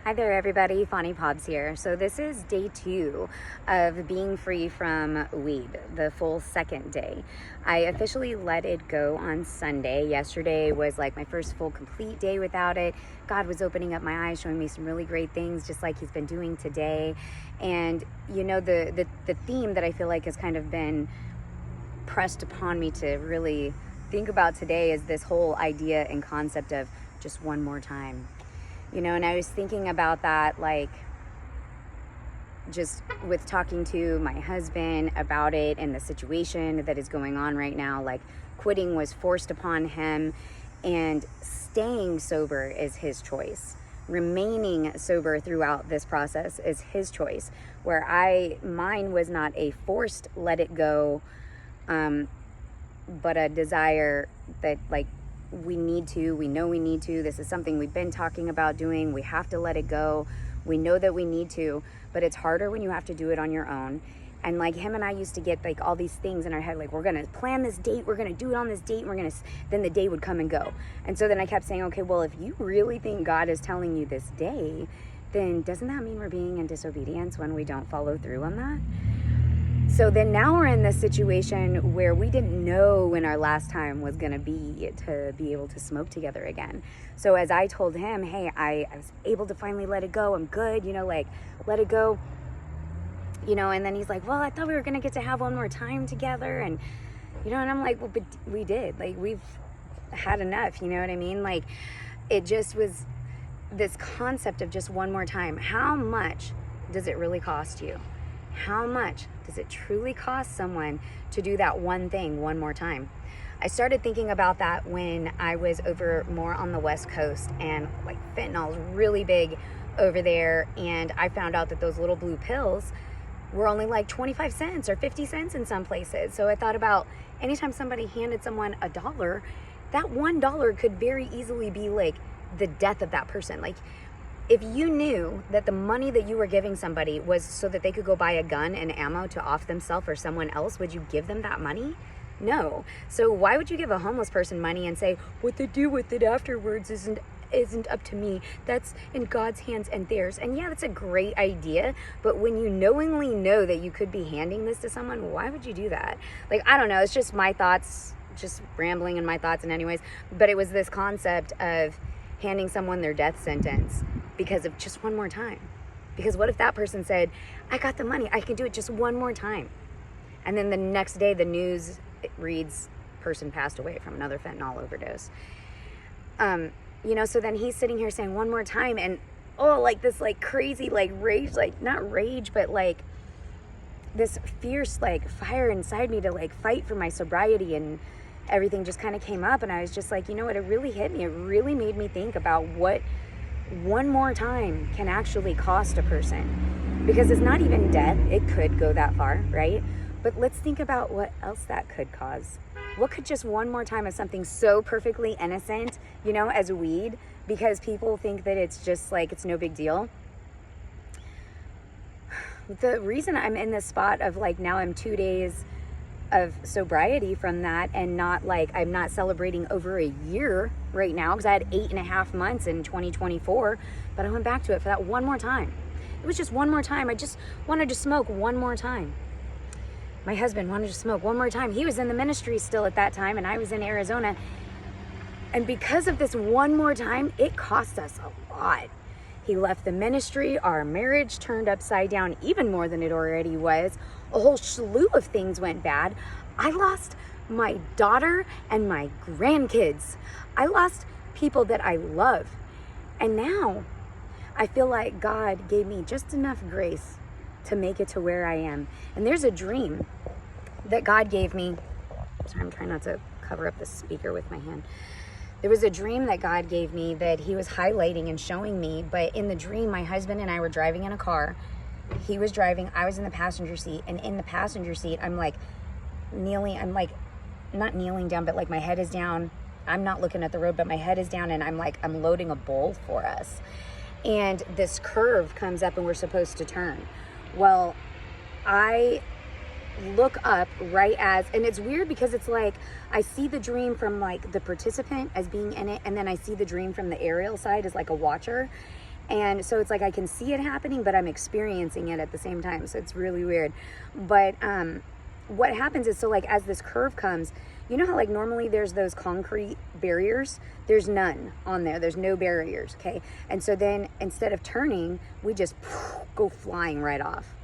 Hi there everybody, Fani Pods here. So this is day 2 of being free from weed, the full second day. I officially let it go on Sunday. Yesterday was like my first full complete day without it. God was opening up my eyes, showing me some really great things, just like he's been doing today. And you know, the theme that I feel like has kind of been pressed upon me to really think about today is this whole idea and concept of just one more time. You know, and I was thinking about that, like, just with talking to my husband about it and the situation that is going on right now. Like, quitting was forced upon him, and staying sober is his choice. Remaining sober throughout this process is his choice, where mine was not a forced let it go, but a desire that, like, we know we need to. This is something we've been talking about doing. We have to let it go. We know that we need to, but it's harder when you have to do it on your own. And like him and I used to get like all these things in our head, like we're going to plan this date, we're going to do it on this date, and then the day would come and go. And so then I kept saying, okay, well, if you really think God is telling you this day, then doesn't that mean we're being in disobedience when we don't follow through on that? So then now we're in this situation where we didn't know when our last time was going to be able to smoke together again. So as I told him, hey, I was able to finally let it go. I'm good, you know, like, let it go. You know, and then he's like, well, I thought we were going to get to have one more time together. And, you know, and I'm like, well, but we did. Like, we've had enough, you know what I mean? Like, it just was this concept of just one more time. How much does it really cost you? How much does it truly cost someone to do that one thing one more time? I started thinking about that when I was over more on the West Coast, and like fentanyl is really big over there, and I found out that those little blue pills were only like 25 cents or 50 cents in some places. So I thought about anytime somebody handed someone $1, that $1 could very easily be like the death of that person. Like, if you knew that the money that you were giving somebody was so that they could go buy a gun and ammo to off themselves or someone else, would you give them that money? No. So why would you give a homeless person money and say, what they do with it afterwards isn't up to me. That's in God's hands and theirs. And yeah, that's a great idea. But when you knowingly know that you could be handing this to someone, why would you do that? Like, I don't know. It's just my thoughts, just rambling in my thoughts. And anyways, but it was this concept of handing someone their death sentence because of just one more time. Because what if that person said, I got the money, I can do it just one more time. And then the next day the news reads, person passed away from another fentanyl overdose. You know, so then he's sitting here saying one more time, and like this like crazy like rage, like not rage, but like this fierce like fire inside me to like fight for my sobriety, and everything just kind of came up. And I was just like, you know what, it really hit me. It really made me think about what one more time can actually cost a person, because it's not even death. It could go that far, right? But let's think about what else that could cause. What could just one more time of something so perfectly innocent, you know, as weed, because people think that it's just like, it's no big deal. The reason I'm in this spot of like, now I'm 2 days of sobriety from that, and not like, I'm not celebrating over a year right now, because I had 8.5 months in 2024, but I went back to it for that one more time. It was just one more time. I just wanted to smoke one more time. My husband wanted to smoke one more time. He was in the ministry still at that time, and I was in Arizona. And because of this one more time, it cost us a lot. He left the ministry. Our marriage turned upside down even more than it already was. A whole slew of things went bad. I lost my daughter and my grandkids. I lost people that I love. And now I feel like God gave me just enough grace to make it to where I am. And there's a dream that God gave me. Sorry, I'm trying not to cover up the speaker with my hand. There was a dream that God gave me that he was highlighting and showing me. But in the dream, my husband and I were driving in a car. He was driving, I was in the passenger seat. And in the passenger seat, I'm like kneeling. I'm like not kneeling down, but like my head is down. I'm not looking at the road, but my head is down. And I'm like, I'm loading a bowl for us. And this curve comes up and we're supposed to turn. Well, I look up right as, and it's weird because it's like I see the dream from like the participant as being in it, and then I see the dream from the aerial side as like a watcher. And so it's like I can see it happening, but I'm experiencing it at the same time. So it's really weird. But what happens is, so like as this curve comes, you know how like normally there's those concrete barriers? There's none on there. There's no barriers, okay? And so then instead of turning, we just go flying right off.